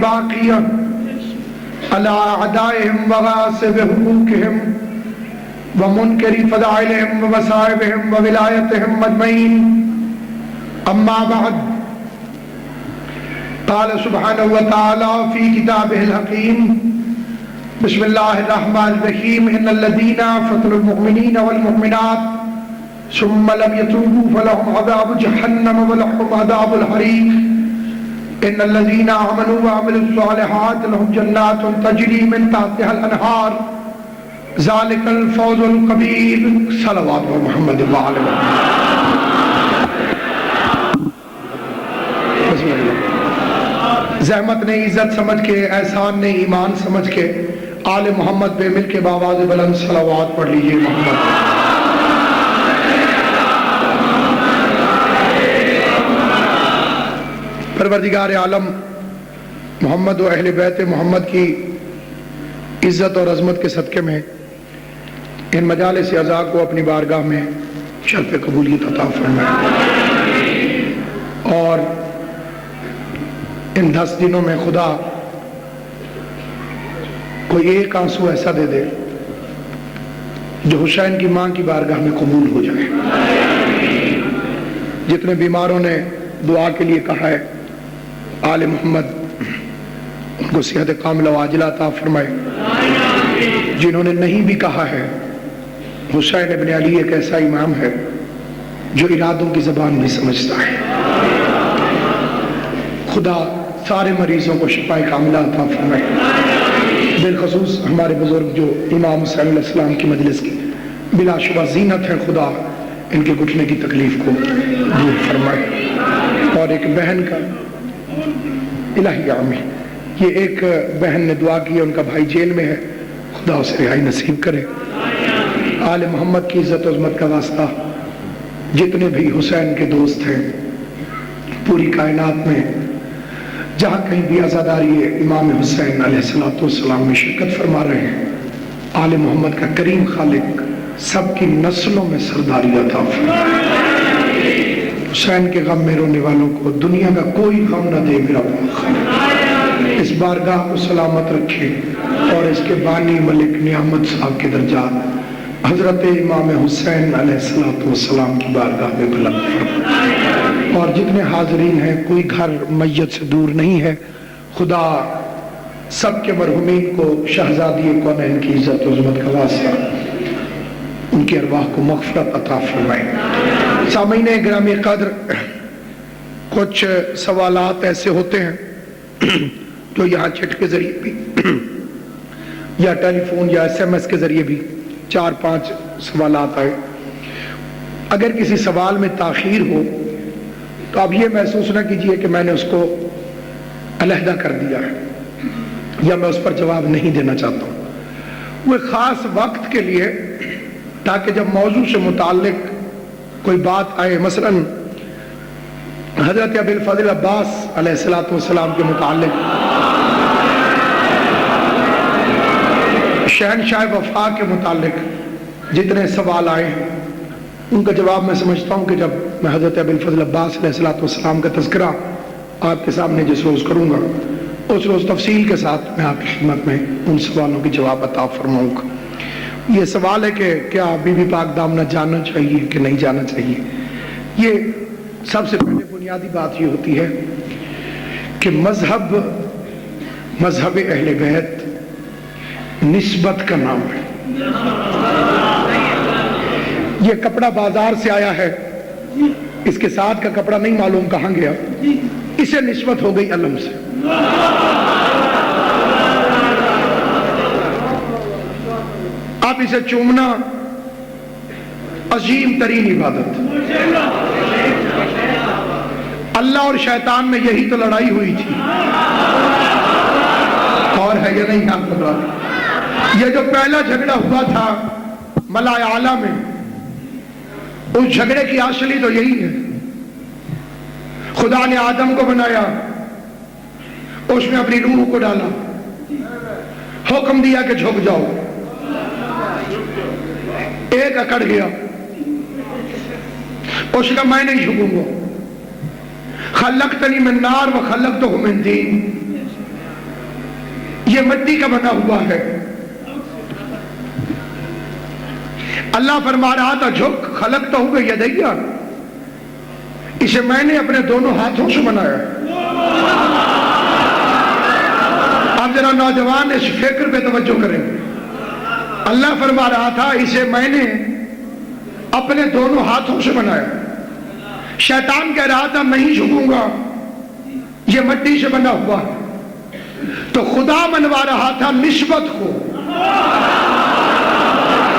باقية على أعدائهم وغاصب حقوقهم ومنكر فضائلهم ومصائبهم وولايتهم أجمعين. أما بعد، قال سبحانه وتعالى في كتابه الحكيم: بسم الله الرحمن الرحيم. إن الذين فتنوا المؤمنين والمؤمنات ثم لم يتوبوا فلهم عذاب جهنم ولهم عذاب الحريق. إن الذين آمنوا وعملوا الصالحات لهم جنات تجري من تحتها الأنهار ذلك الفوز الكبير. صلوات محمد وعلى آله. زحمت نہیں، عزت سمجھ کے، احسان نہیں، ایمان سمجھ کے آل محمد پہ مل کے بآواز بلند صلوات پڑھ لیجئے. محمد پروردگار عالم محمد و اہل بیت محمد کی عزت اور عظمت کے صدقے میں ان مجالس اعزاء کو اپنی بارگاہ میں شرف قبولیت عطا فرمائے، اور ان 10 دنوں میں خدا کوئی ایک آنسو ایسا دے دے جو حسین کی ماں کی بارگاہ میں قبول ہو جائے. جتنے بیماروں نے دعا کے لیے کہا ہے، آل محمد ان کو صحت کاملہ و عاجلہ عطا فرمائے. جنہوں نے نہیں بھی کہا ہے، حسین ابن علی ایک ایسا امام ہے جو ارادوں کی زبان بھی سمجھتا ہے. خدا سارے مریضوں کو شفاء کاملہ عطا فرمائے. بالخصوص ہمارے بزرگ جو امام حسین علیہ السلام کی مجلس کی بلا شبہ زینت ہے، خدا ان کے گھٹنے کی تکلیف کو دور فرمائے. اور ایک بہن کا الہی آمین، یہ ایک بہن نے دعا کی ہے، ان کا بھائی جیل میں ہے، خدا اسے رہائی نصیب کرے. آل محمد کی عزت و عظمت کا واسطہ جتنے بھی حسین کے دوست ہیں پوری کائنات میں جہاں کہیں بھی عزاداری امام حسین علیہ السلام میں شرکت فرما رہے ہیں، آل محمد کا کریم خالق سب کی نسلوں میں سرداری عطا فرمائے. حسین کے غم میں رونے والوں کو دنیا کا کوئی غم نہ دے میرا خالق. اس بارگاہ کو سلامت رکھے اور اس کے بانی ملک نعمت صاحب کے درجات حضرت امام حسین علیہ السلام کی بارگاہ میں بلند فرمائے. اور جتنے حاضرین ہیں، کوئی گھر میت سے دور نہیں ہے، خدا سب کے مرحومین کو شہزادی کونین کی عزت و عظمت کا واسطہ ان کی ارواح کو مغفرت عطا فرمائے. سامعین گرامی قدر، کچھ سوالات ایسے ہوتے ہیں جو یہاں چٹ کے ذریعے بھی یا ٹیلی فون یا SMS کے ذریعے بھی 4-5 سوالات آئے. اگر کسی سوال میں تاخیر ہو تو آپ یہ محسوس نہ کیجئے کہ میں نے اس کو علیحدہ کر دیا ہے یا میں اس پر جواب نہیں دینا چاہتا ہوں. وہ خاص وقت کے لیے، تاکہ جب موضوع سے متعلق کوئی بات آئے، مثلا حضرت ابی الفضل عباس علیہ السلام کے متعلق شہنشاہ وفا کے متعلق جتنے سوال آئے ہیں ان کا جواب میں سمجھتا ہوں کہ جب میں حضرت ابی الفضل عباس علیہ السلام کا تذکرہ آپ کے سامنے جس روز کروں گا، اس روز تفصیل کے ساتھ میں آپ کی خدمت میں ان سوالوں کے جواب عطا فرماؤں گا. یہ سوال ہے کہ کیا بی بی پاک دامنہ جاننا چاہیے کہ نہیں جاننا چاہیے. یہ سب سے پہلے بنیادی بات یہ ہوتی ہے کہ مذہب اہل بیت نسبت کا نام ہے. یہ کپڑا بازار سے آیا ہے، اس کے ساتھ کا کپڑا نہیں معلوم کہاں گیا، اسے نسبت ہو گئی علم سے. اب اسے چومنا عظیم ترین عبادت. اللہ اور شیطان میں یہی تو لڑائی ہوئی تھی، اور ہے یہ نہیں آپ کو. یہ جو پہلا جھگڑا ہوا تھا ملائے اعلیٰ میں، اس جھگڑے کی اصلی تو یہی ہے. خدا نے آدم کو بنایا، اس میں اپنی روح کو ڈالا، حکم دیا کہ جھک جاؤ. ایک اکڑ گیا، اس کا میں نہیں جھکوں گا. خلقتنی من نار و خلقتہ من طین. یہ مٹی کا بنا ہوا ہے. اللہ فرما رہا تھا جھک خلقتہ بیدیا، اسے میں نے اپنے دونوں ہاتھوں سے بنایا. اب ذرا نوجوان اس فکر پہ توجہ کریں. اللہ فرما رہا تھا اسے میں نے اپنے دونوں ہاتھوں سے بنایا. شیطان کہہ رہا تھا نہیں جھکوں گا، یہ مٹی سے بنا ہوا ہے. تو خدا منوا رہا تھا نسبت کو،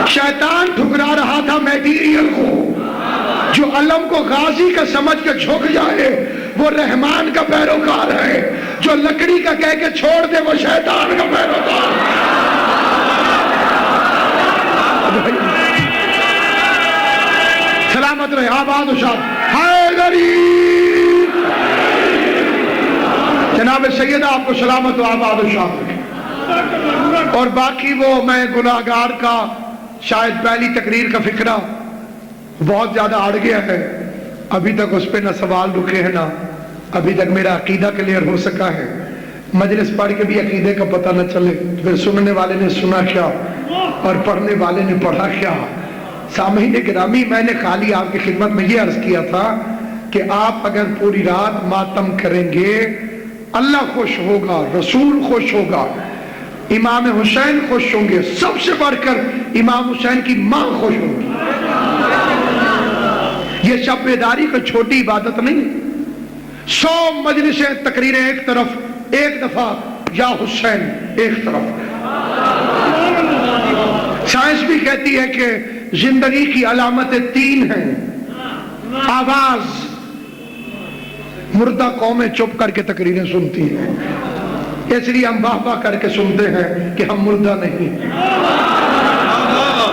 شیطان ٹھکرا رہا تھا میٹیریل کو. جو علم کو غازی کا سمجھ کے جھک جائے وہ رحمان کا پیروکار ہے، جو لکڑی کا کہہ کے چھوڑ دے وہ شیطان کا پیروکار ہے. سلامت رہے، آباد و شاد. حیدری جناب سیدہ آپ کو سلامت و آباد و شاد. اور باقی وہ میں گناہگار کا شاید پہلی تقریر کا فکرہ بہت زیادہ اڑ گیا ہے، ابھی تک اس پہ نہ سوال رکے ہیں، نہ ابھی تک میرا عقیدہ کلیئر ہو سکا ہے. مجلس پڑھ کے بھی عقیدے کا پتہ نہ چلے، پھر سننے والے نے سنا کیا اور پڑھنے والے نے پڑھا کیا. سامعین گرامی، میں نے خالی آپ کی خدمت میں یہ عرض کیا تھا کہ آپ اگر پوری رات ماتم کریں گے اللہ خوش ہوگا، رسول خوش ہوگا، امام حسین خوش ہوں گے، سب سے بڑھ کر امام حسین کی ماں خوش ہوگی. یہ شب بیداری کو چھوٹی عبادت نہیں. 100 مجلسیں تقریریں ایک طرف، ایک دفعہ یا حسین ایک طرف. سائنس بھی کہتی ہے کہ زندگی کی علامتیں 3 ہیں. آواز، مردہ قومیں چپ کر کے تقریریں سنتی ہیں، اس لیے ہم واہ واہ کر کے سنتے ہیں کہ ہم مردہ نہیں.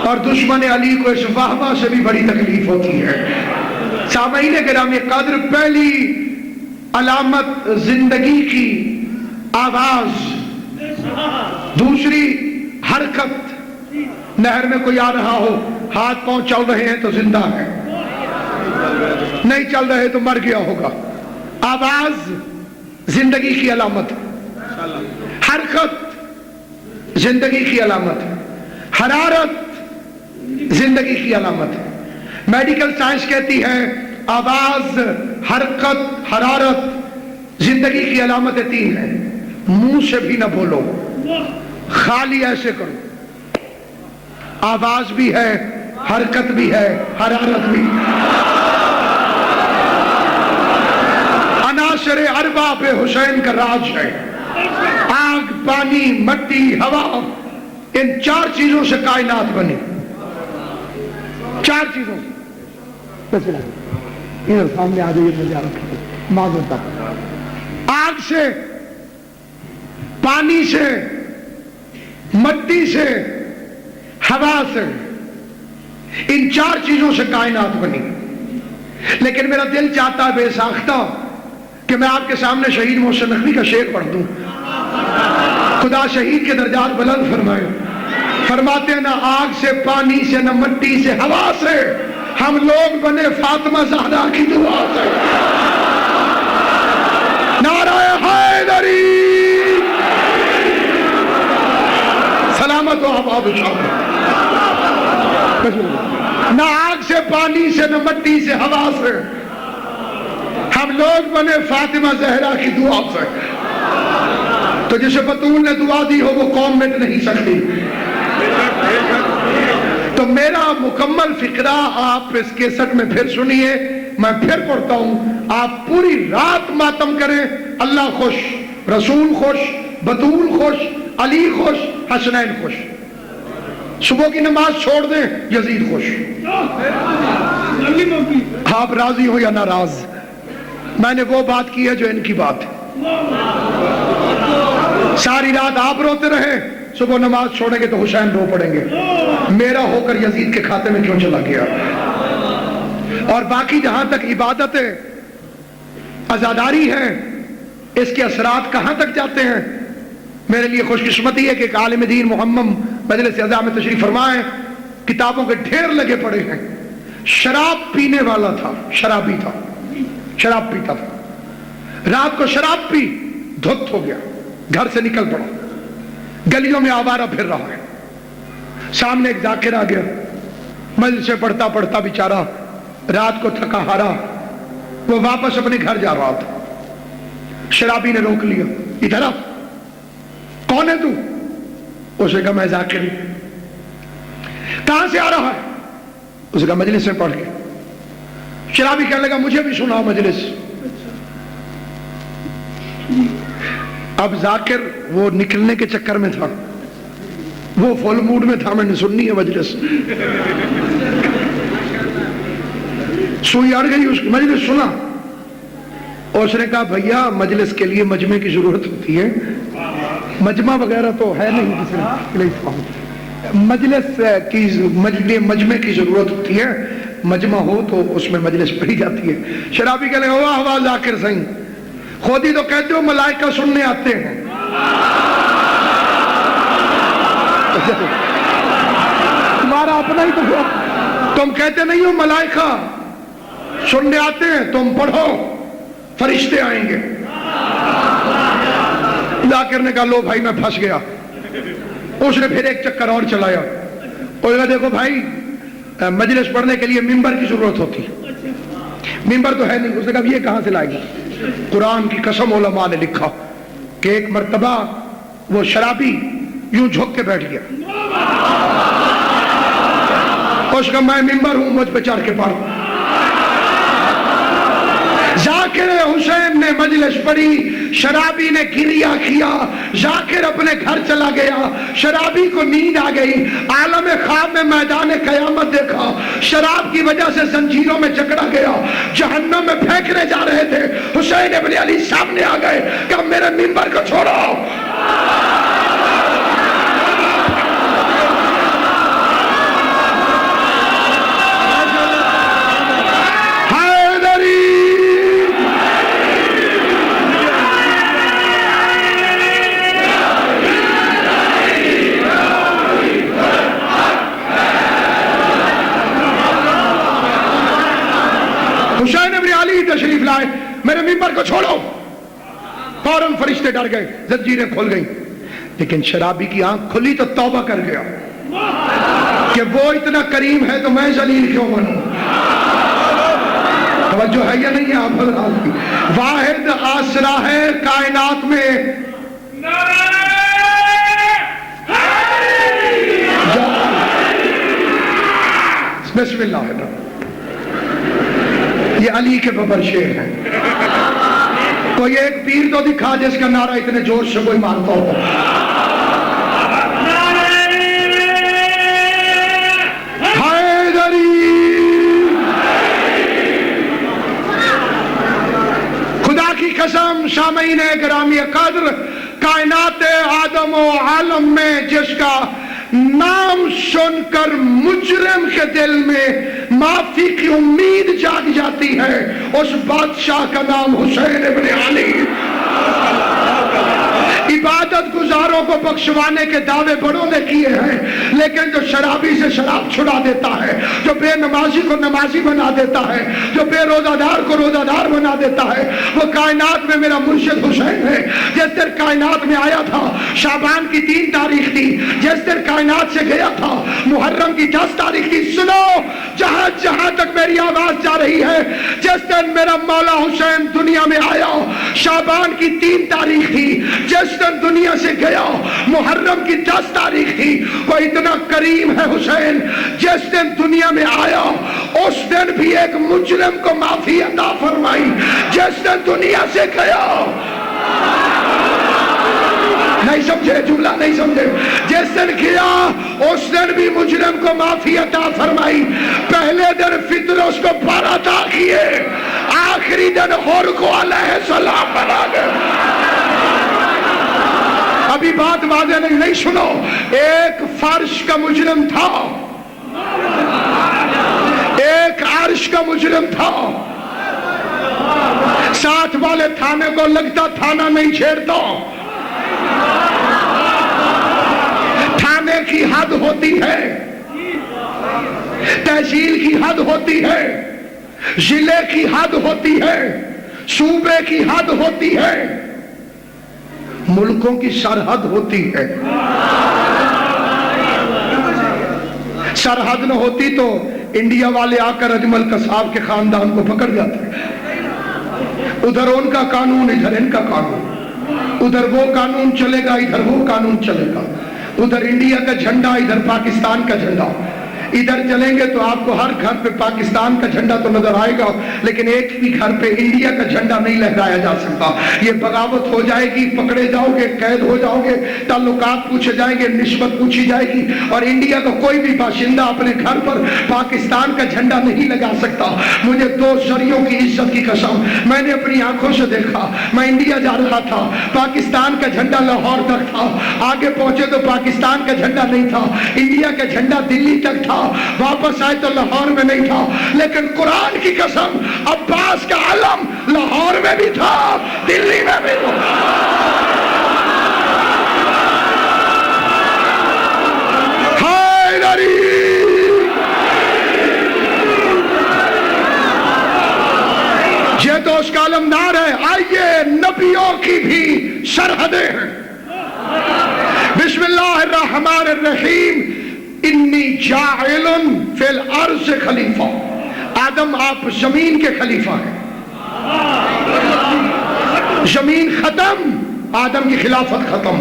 اور دشمن علی کو اس واہ واہ سے بھی بڑی تکلیف ہوتی ہے. سامعین گرامی قدر، پہلی علامت زندگی کی آواز، دوسری حرکت. نہر میں کوئی آ رہا ہو، ہاتھ پاؤں چل رہے ہیں تو زندہ ہے، نہیں چل رہے تو مر گیا ہوگا. آواز زندگی کی علامت، حرکت زندگی کی علامت، حرارت زندگی کی علامت. میڈیکل سائنس کہتی ہے آواز، حرکت، حرارت زندگی کی علامتیں 3 ہیں. منہ سے بھی نہ بولو، خالی ایسے کرو. آواز بھی ہے، حرکت بھی ہے، حرارت بھی. عناصر اربع پہ حسین کا راج ہے. آگ، پانی، مٹی، ہوا، ان 4 چیزوں سے کائنات بنی. 4 چیزوں سے. ادھر سامنے آ جائیے، مجھے معذرت. آگ سے، پانی سے، مٹی سے، ہوا سے، ان 4 چیزوں سے کائنات بنی. لیکن میرا دل چاہتا ہے بے ساختہ کہ میں آپ کے سامنے شہید محسن نقوی کا شعر پڑھ دوں. خدا شہید کے درجات بلند فرمائے. فرماتے ہیں نہ آگ سے، پانی سے، نہ مٹی سے، ہوا سے ہم لوگ بنے فاطمہ زہرا کی دعا سے. نعرہ حیدری، سلامت و آباد و شاد. نہ آگ سے، پانی سے، نہ مٹی سے، ہوا سے ہم لوگ بنے فاطمہ زہرا کی دعا سے. تو جسے بطول نے دعا دی ہو وہ قوم مٹ نہیں سکتی. تو میرا مکمل فقرہ آپ اس کیسٹ میں پھر سنیے، میں پھر پڑھتا ہوں. آپ پوری رات ماتم کریں، اللہ خوش، رسول خوش، بطول خوش، علی خوش، حسنین خوش. صبح کی نماز چھوڑ دیں، یزید خوش. آپ راضی ہو یا ناراض، میں نے وہ بات کی ہے جو ان کی بات ہے. ساری رات آپ روتے رہے، صبح نماز چھوڑیں گے تو حسین رو پڑیں گے، میرا ہو کر یزید کے کھاتے میں کیوں چلا گیا. اور باقی جہاں تک عبادت عزاداری ہے، اس کے اثرات کہاں تک جاتے ہیں. میرے لیے خوش قسمتی ہے کہ ایک عالم دین محمد مجلس اعظم میں تشریف فرمائے، کتابوں کے ڈھیر لگے پڑے ہیں. شراب پینے والا تھا، شرابی تھا، شراب پیتا تھا. رات کو شراب پی، دھت ہو گیا، گھر سے نکل پڑا. گلیوں میں آوارہ پھر رہا ہے. سامنے ایک ذاکر آ گیا, مجلس سے پڑھتا پڑھتا بیچارہ رات کو تھکا ہارا وہ واپس اپنے گھر جا رہا تھا. شرابی نے روک لیا, ادھر آ, کون ہے تو؟ اس نے کہا میں ذاکر ہوں. کہاں سے آ رہا ہے؟ اس نے کہا مجلس میں پڑھ کے. شرابی کہنے لگا مجھے بھی سنا مجلس. اب ذاکر وہ نکلنے کے چکر میں تھا, وہ فل موڈ میں تھا, میں نے سننی ہے مجلس. سوئی اڑ گئی اس کی, مجلس سنا. اور اس نے کہا بھیا مجلس کے لیے مجمع کی ضرورت ہوتی ہے, مجمع وغیرہ تو ہے نہیں کسی مجلس کی, مجمع کی ضرورت ہوتی ہے, مجمع ہو تو اس میں مجلس پڑھی جاتی ہے. شرابی کہنے لگا واہ واہ ذاکر صحیح, خود ہی تو کہتے ہو ملائکہ سننے آتے ہیں. تمہارا اپنا ہی تو, تم کہتے نہیں ہو ملائکہ سننے آتے ہیں, تم پڑھو فرشتے آئیں گے. ذاکر نے کہا لو بھائی میں پھنس گیا. اس نے پھر ایک چکر اور چلایا, اور کہا دیکھو بھائی مجلس پڑھنے کے لیے ممبر کی ضرورت ہوتی, ممبر تو ہے نہیں. اس نے کہا یہ کہاں سے لائے گا؟ قرآن کی قسم علماء نے لکھا کہ ایک مرتبہ وہ شرابی یوں جھک کے بیٹھ گیا. اس کا میں ممبر ہوں, مجھ پہ چڑھ کے پڑھ. ذاکر حسین نے مجلس پڑھی, شرابی نے گریہ کیا, ذاکر اپنے گھر چلا گیا. شرابی کو نیند آ گئی, عالم خواب میں میدان قیامت دیکھا. شراب کی وجہ سے زنجیروں میں جکڑا گیا, جہنم میں پھینکنے جا رہے تھے. حسین ابن علی سامنے آ گئے کہ میرے ممبر کو چھوڑو. حسین ابن علی تشریف لائے, میرے ممبر کو چھوڑو. فوراً فرشتے ڈر گئے, زنجیریں کھل گئیں. لیکن شرابی کی آنکھ کھلی تو توبہ کر گیا کہ وہ اتنا کریم ہے تو میں ذلیل کیوں بنوں. توجہ ہے یا نہیں ہے آپ حضرات کی؟ واحد آسرا ہے کائنات میں. بسم اللہ الرحمن. یہ علی کے ببر شیر ہیں. کوئی ایک پیر تو دکھا جس کا نعرہ اتنے زور سے کوئی مانتا ہو. حیدری. خدا کی قسم سامعین گرامی قدر, کائنات آدم و عالم میں جس کا نام سن کر مجرم کے دل میں معافی کی امید جاگ جاتی ہے, اس بادشاہ کا نام حسین ابن علی. عبادت گزاروں کو بخشوانے کے دعوے بڑوں نے کیے ہیں, لیکن جو شرابی سے شراب چھڑا دیتا ہے, جو بے نمازی کو نمازی بنا دیتا ہے, جو بے روزہ دار کو روزہ دار بنا دیتا ہے, وہ کائنات میں میرا مرشد حسین ہے. جس دن کائنات میں آیا تھا شعبان کی 3 تاریخ تھی, جس دن کائنات سے گیا تھا محرم کی 10 تاریخ تھی. سنو جہاں جہاں تک میری آواز جا رہی ہے, جس دن میرا مولا حسین دنیا میں آیا شعبان کی 3 تاریخ تھی, جس دن دنیا سے گیا محرم کی 10 تاریخ تھی. وہ اتنا کریم ہے حسین, جس دن دنیا میں آیا اس دن بھی ایک مجرم کو معافی عطا فرمائی. جس دن دنیا سے گیا, نہیں سمجھے جملہ نہیں سمجھے, جس دن گیا اس دن بھی مجرم کو معافی عطا فرمائی. پہلے دن فطر اس کو 12 عطا کیے, آخری دن حر کو علیہ السلام بنا گئے. ابھی بات واضح نہیں سنو. ایک فرش کا مجرم تھا, ایک عرش کا مجرم تھا. ساتھ والے تھانے کو لگتا تھانہ نہیں چھیڑتا. تھانے کی حد ہوتی ہے, تحصیل کی حد ہوتی ہے, ضلع کی حد ہوتی ہے, صوبے کی حد ہوتی ہے. ملکوں کی سرحد ہوتی ہے. سرحد نہ ہوتی تو انڈیا والے آ کر اجمل قصاب کے خاندان کو پکڑ جاتے. ادھر ان کا قانون ادھر ان کا قانون، ادھر وہ قانون چلے گا ادھر وہ قانون چلے گا، ادھر انڈیا کا جھنڈا ادھر پاکستان کا جھنڈا. ادھر چلیں گے تو آپ کو ہر گھر پہ پاکستان کا جھنڈا تو نظر آئے گا، لیکن ایک بھی گھر پہ انڈیا کا جھنڈا نہیں لہرایا جا سکتا. یہ بغاوت ہو جائے گی، پکڑے جاؤ گے، قید ہو جاؤ گے، تعلقات پوچھے جائیں گے، نسبت پوچھی جائے گی، اور انڈیا کا کوئی بھی باشندہ اپنے گھر پر پاکستان کا جھنڈا نہیں لگا سکتا. مجھے 2 شریوں کی عزت کی قسم، میں نے اپنی آنکھوں سے دیکھا. میں انڈیا جا رہا تھا، پاکستان کا جھنڈا لاہور تک تھا. آگے پہنچے تو پاکستان کا جھنڈا نہیں تھا، انڈیا کا جھنڈا دلی تک تھا. واپس آئے تو لاہور میں نہیں تھا، لیکن قرآن کی قسم عباس کا علم لاہور میں بھی تھا، دلی میں بھی تھا. حیدری یہ تو اس کا علمدار ہے. آئیے نبیوں کی بھی سرحدیں ہیں. بسم اللہ الرحمن الرحیم. انی جاعل فی الارض خلیفہ. آدم آپ زمین کے خلیفہ ہیں. زمین ختم، آدم کی خلافت ختم.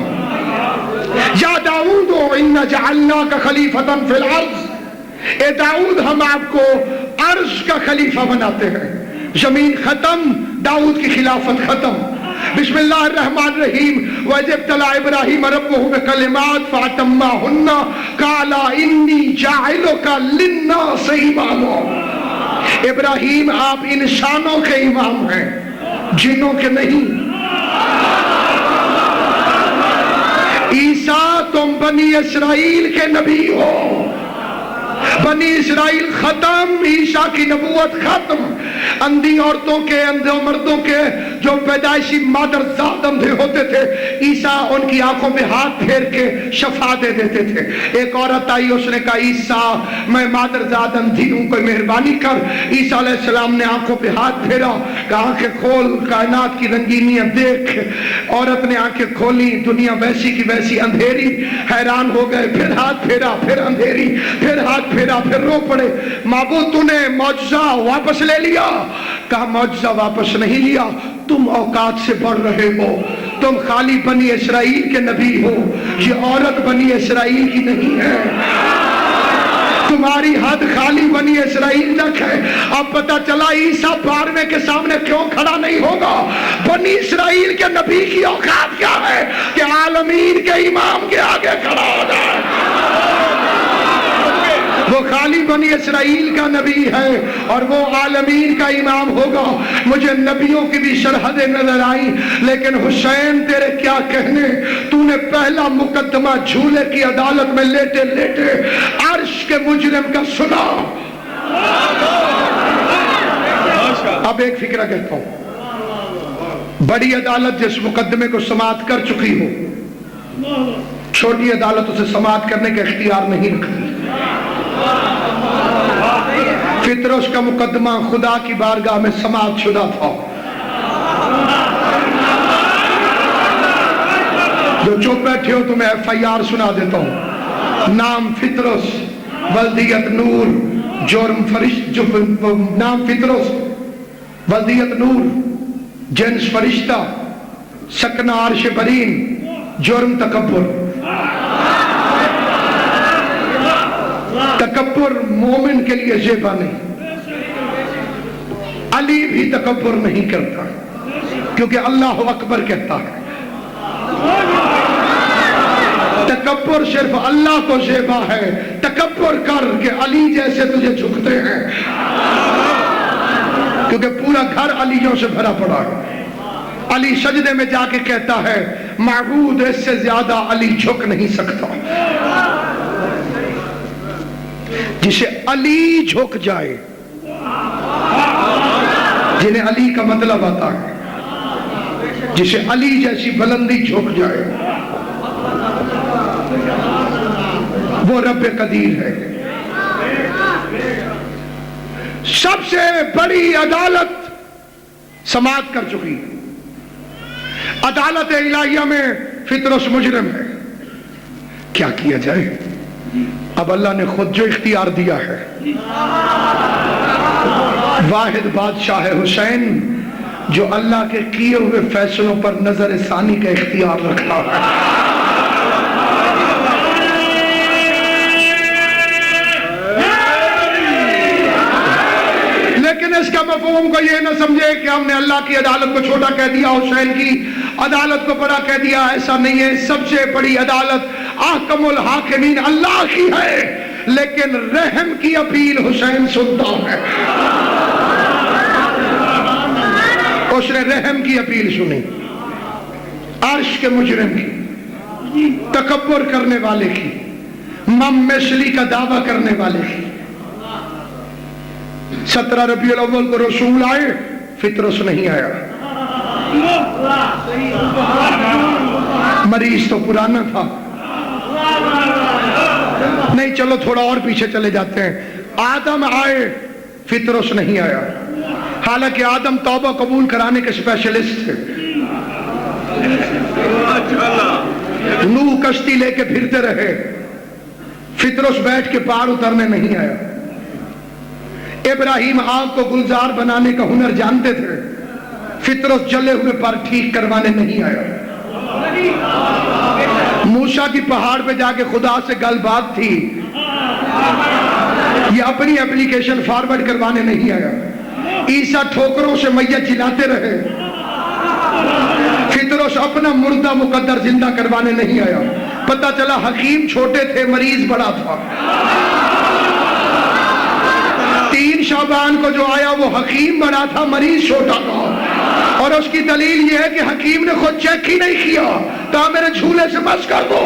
یا داؤد انا جعلناک خلیفۃ فی الارض. اے داؤد ہم آپ کو عرض کا خلیفہ بناتے ہیں. زمین ختم، داؤد کی خلافت ختم. بسم اللہ الرحمن الرحیم. وَإِذِ ابْتَلَىٰ إِبْرَاهِيمَ رَبُّهُ بِكَلِمَاتٍ فَأَتَمَّهُنَّ قَالَ إِنِّي جَاعِلُكَ لِلنَّاسِ إِمَامًا. ابراہیم آپ انسانوں کے امام ہیں، جنوں کے نہیں. عیسیٰ تم بنی اسرائیل کے نبی ہو. بنی اسرائیل ختم، عیسیٰ کی نبوت ختم. اندھی عورتوں کے، اندھے مردوں کے جو پیدائشی مادرزاد اندھے ہوتے تھے، عیسیٰ ان کی آنکھوں میں ہاتھ پھیر کے شفا دے دیتے تھے. ایک عورت آئی، اس نے کہا عیسیٰ میں مادرزاد اندھی ہوں، کوئی مہربانی کر. عیسیٰ علیہ السلام نے آنکھوں پہ ہاتھ پھیرا، کہا آنکھیں کھول، کائنات کی رنگینیاں دیکھ. عورت نے آنکھیں کھولی، دنیا ویسی کی ویسی اندھیری. حیران ہو گئے، پھر ہاتھ پھیرا، پھر اندھیری، پھر ہاتھ پھیرا، پھر رو پڑے. معبود تو نے معجزہ واپس لے لیا. کہا معجزہ واپس نہیں لیا، تم اوقات سے بڑھ رہے ہو. تم خالی بنی اسرائیل کے نبی ہو، یہ عورت بنی اسرائیل کی نہیں ہے. تمہاری حد خالی بنی اسرائیل تک ہے. اب پتہ چلا عیسیٰ بارویں کے سامنے کیوں کھڑا نہیں ہوگا. بنی اسرائیل کے نبی کی اوقات کیا ہے کہ عالمین کے امام کے آگے کھڑا ہو جائے. وہ خالی بنی اسرائیل کا نبی ہے اور وہ عالمین کا امام ہوگا. مجھے نبیوں کی بھی سرحدیں نظر آئیں، لیکن حسین تیرے کیا کہنے. تو نے پہلا مقدمہ جھولے کی عدالت میں لیٹے لیٹے عرش کے مجرم کا سنا. اب ایک فکرہ کہتا ہوں، بڑی عدالت جس مقدمے کو سماعت کر چکی ہو، چھوٹی عدالت اسے سماعت کرنے کا اختیار نہیں رکھتی. فطرس کا مقدمہ خدا کی بارگاہ میں سماعت شدہ تھا. جو چپ بیٹھے ہو تمہیں FIR سنا دیتا ہوں. نام فطرس، ولدیت نور، جرم فرشتہ. نام فطرس، ولدیت نور، جنس فرشتہ، سکنہ عرش برین، جرم تکبر. تکبر مومن کے لیے زیبا نہیں. علی بھی تکبر نہیں کرتا کیونکہ اللہ اکبر کہتا ہے. تکبر صرف اللہ کو زیبا ہے. تکبر کر کہ علی جیسے تجھے جھکتے ہیں، کیونکہ پورا گھر علیوں سے بھرا پڑا ہے. علی سجدے میں جا کے کہتا ہے معبود اس سے زیادہ علی جھک نہیں سکتا. جسے علی جھک جائے، جنہیں علی کا مطلب آتا ہے، جسے علی جیسی بلندی جھک جائے، وہ رب قدیر ہے. سب سے بڑی عدالت سماعت کر چکی. عدالت الہیہ میں فطرس مجرم ہے، کیا کیا جائے؟ اب اللہ نے خود جو اختیار دیا ہے، واحد بادشاہ حسین جو اللہ کے کیے ہوئے فیصلوں پر نظر ثانی کا اختیار رکھتا ہے۔ لیکن اس کا مفہوم کو یہ نہ سمجھے کہ ہم نے اللہ کی عدالت کو چھوٹا کہہ دیا، حسین کی عدالت کو بڑا کہہ دیا، ایسا نہیں ہے۔ سب سے بڑی عدالت احکم الحاکمین اللہ کی ہے، لیکن رحم کی اپیل حسین سنتا ہے۔ اس نے رحم کی اپیل سنی، عرش کے مجرم کی، تکبر کرنے والے کی، مثلی کا دعویٰ کرنے والے کی۔ 17 ربیع الاول کو رسول آئے، فطرس نہیں آیا۔ مریض تو پرانا تھا، نہیں چلو تھوڑا اور پیچھے چلے جاتے ہیں۔ آدم آئے، فطرس نہیں آیا، حالانکہ آدم توبہ قبول کرانے کے اسپیشلسٹ تھے۔ نوح کشتی لے کے پھرتے رہے، فطرس بیٹھ کے پار اترنے نہیں آیا۔ ابراہیم آگ کو گلزار بنانے کا ہنر جانتے تھے، فطرس جلے ہوئے پر ٹھیک کروانے نہیں آیا۔ موسیٰ کی پہاڑ پہ جا کے خدا سے گل بات تھی، یہ اپنی اپلیکیشن فارورڈ کروانے نہیں آیا۔ عیسیٰ ٹھوکروں سے میت جلاتے رہے، فطرس اپنا مردہ مقدر زندہ کروانے نہیں آیا۔ پتہ چلا حکیم چھوٹے تھے، مریض بڑا تھا۔ 3 شعبان کو جو آیا وہ حکیم بڑا تھا، مریض چھوٹا تھا۔ اور اس کی دلیل یہ ہے کہ حکیم نے خود چیک ہی نہیں کیا، کہا میرے جھولے سے مس کر دو۔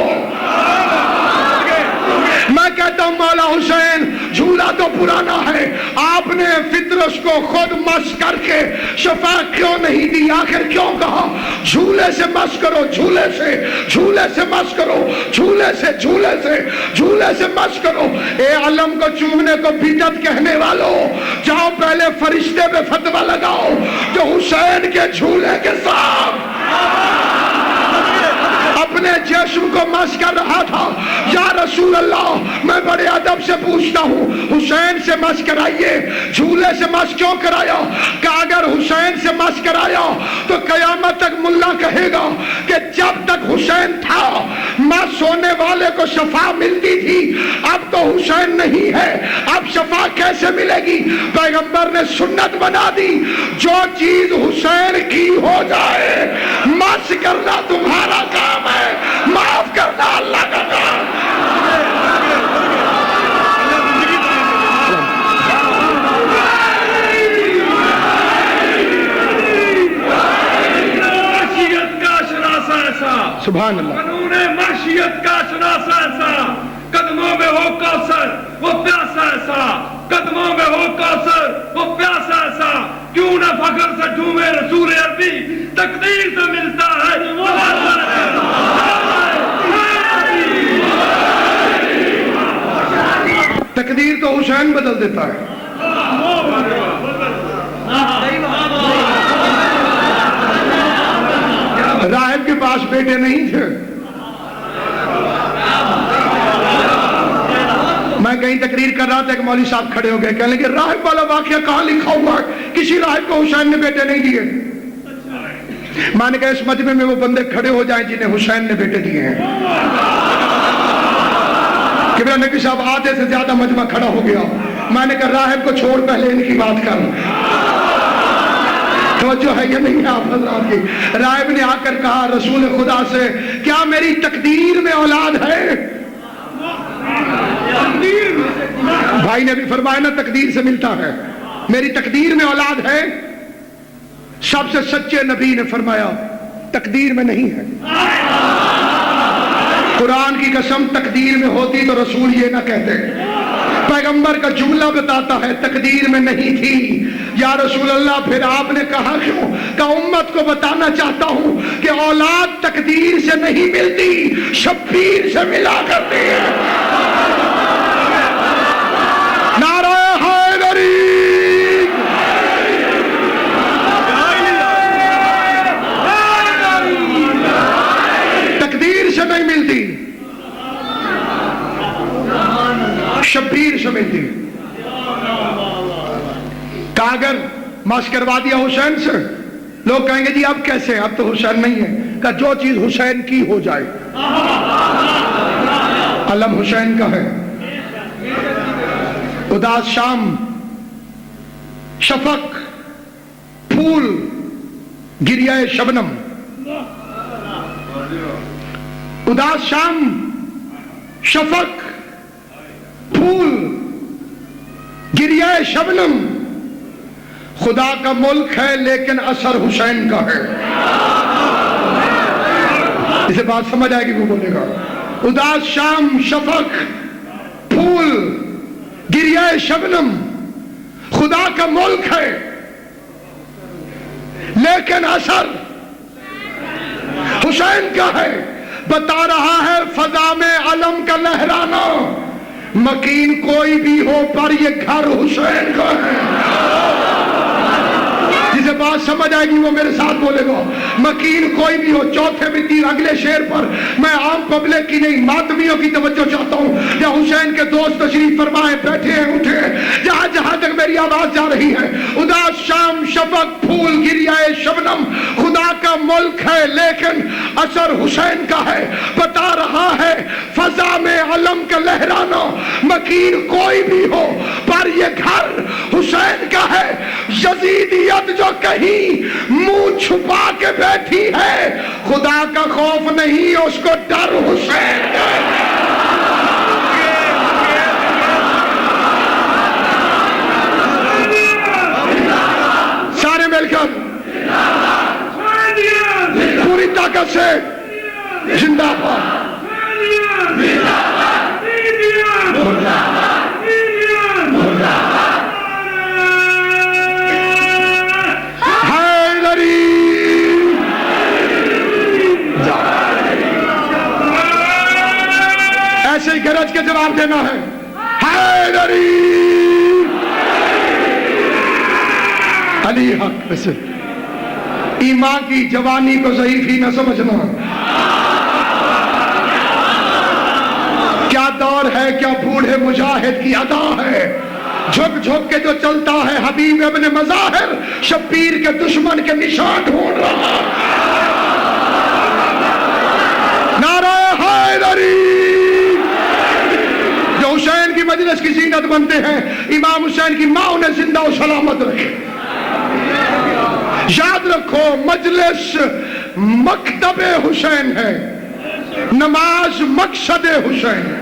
میں کہتا ہوں مولا حسین، جھولا تو پرانا ہے، آپ نے فطرس کو خود مس کر کے شفا کیوں نہیں دی؟ آخر کیوں کہا جھولے سے مس کرو، جھولے سے، جھولے سے مس کرو، جھولے سے، جھولے سے، جھولے سے مس کرو۔ اے علم کو چومنے کو بدعت کہنے والوں، جاؤ پہلے فرشتے پہ فتویٰ لگاؤ جو حسین کے جھولے کے ساتھ اپنے جسم کو مس کر رہا تھا۔ یا رسول اللہ، میں بڑے ادب سے پوچھتا ہوں، حسین سے مس کرائیے، جھولے سے مس کیوں کرایا؟ کہ اگر حسین سے مس کرایا تو قیامت تک ملا کہے گا کہ جب تک حسین تھا مس ہونے والے کو شفا ملتی تھی، اب تو حسین نہیں ہے، اب شفا کیسے ملے گی؟ پیغمبر نے سنت بنا دی، جو چیز حسین کی ہو جائے مس کرنا تمہارا کام ہے، معاف کرنا اللہ کا کام۔ سبحان اللہ۔ قانون معیشت کا شناسا ایسا، قدموں میں ہو کوثر وہ پیاسا ایسا، قدموں میں ہو کوثر وہ پیاسا ایسا، کیوں نہ فخر سے ڈھونڈے رسول عربی، تقدیر سے ملتا ہے۔ تقدیر تو حسین بدل دیتا ہے۔ راہب کے پاس بیٹے نہیں تھے، میں کہیں تقریر کر رہا تھا کہ مولوی صاحب کھڑے ہو گئے، کہنے لگے راہب والا واقعہ کہاں لکھا ہوا ہے؟ کسی راہب کو حسین نے بیٹے نہیں دیے۔ میں نے کہا اس مجمع میں وہ بندے کھڑے ہو جائیں جنہیں حسین نے بیٹے دیے ہیں۔ کہ میرا نبی صاحب آدھے سے زیادہ مجمع کھڑا ہو گیا۔ میں نے کہا راہب کو چھوڑ، پہلے ان کی بات کر۔ توجہ ہے یہ نہیں ہے آپ حضرات کی؟ راہب نے آ کر کہا رسول خدا سے، کیا میری تقدیر میں اولاد ہے؟ بھائی نے بھی فرمایا نا تقدیر سے ملتا ہے، میری تقدیر میں اولاد ہے؟ سب سے سچے نبی نے فرمایا تقدیر میں نہیں ہے۔ قرآن کی قسم تقدیر میں ہوتی تو رسول یہ نہ کہتے۔ پیغمبر کا جملہ بتاتا ہے تقدیر میں نہیں تھی۔ یا رسول اللہ پھر آپ نے کہا کیوں؟ کہ امت کو بتانا چاہتا ہوں کہ اولاد تقدیر سے نہیں ملتی، شبیر سے ملا کرتی ہے۔ نعرہ حیدری، ملتی، شبیر سے ملتی. کہا اگر ماسک کروا دیا حسین سے، لوگ کہیں گے جی اب کیسے، اب تو حسین نہیں ہے. کہا جو چیز حسین کی ہو جائے. علم حسین کا ہے. اداس شام، شفق، پھول، گریہ شبنم. اداس شام، شفق، پھول، گریہ شبنم. خدا کا ملک ہے لیکن اثر حسین کا ہے. اسے بات سمجھ آئے گی وہ بولے گا. اداس شام، شفق، پھول، گریہ شبنم. خدا کا ملک ہے لیکن اثر حسین کا ہے. بتا رہا ہے فضا میں علم کا لہرانا، مکین کوئی بھی ہو پر یہ گھر حسین کا ہے. جسے بات سمجھ آئے گی وہ میرے ساتھ بولے گا. مکین کوئی بھی ہو. چوتھے بھی تیر اگلے شعر پر میں عام پبلک کی نہیں ماتمیوں کی توجہ چاہتا ہوں. جہاں حسین کے دوست تشریف فرمائے، بیٹھے ہیں، اٹھے ہیں، جہاں جہاں تک میری آواز جا رہی ہے. اداس شام، شفق، پھول، گریہ شبنم. خدا کا ملک ہے لیکن اثر حسین کا ہے. بتا رہا ہے فضا میں علم کا لہرانا، مکین کوئی بھی ہو پر یہ گھر حسین کا ہے. یزیدیت جو کہیں منہ چھپا کے بیٹھی ہے، خدا کا خوف نہیں، اس کو ڈر حسین کا ہے. سارے مل کر پوری طاقت سے زندہ باد. ایسے ہی گرج کے جواب دینا ہے. حیدری علی حق. ویسے ایمان کی جوانی کو ضعیف ہی نہ سمجھنا. کیا دور ہے، کیا بوڑھے مجاہد کی ادا ہے. جھک جھک کے جو چلتا ہے حبیب ابن مظاہر، شبیر کے دشمن کے نشان ڈھونڈ رہا. نعرہ حیدری. جو حسین کی مجلس کی زینت بنتے ہیں، امام حسین کی ماں انہیں زندہ و سلامت رکھے. یاد رکھو مجلس مکتب حسین ہے، نماز مقصد حسین ہے.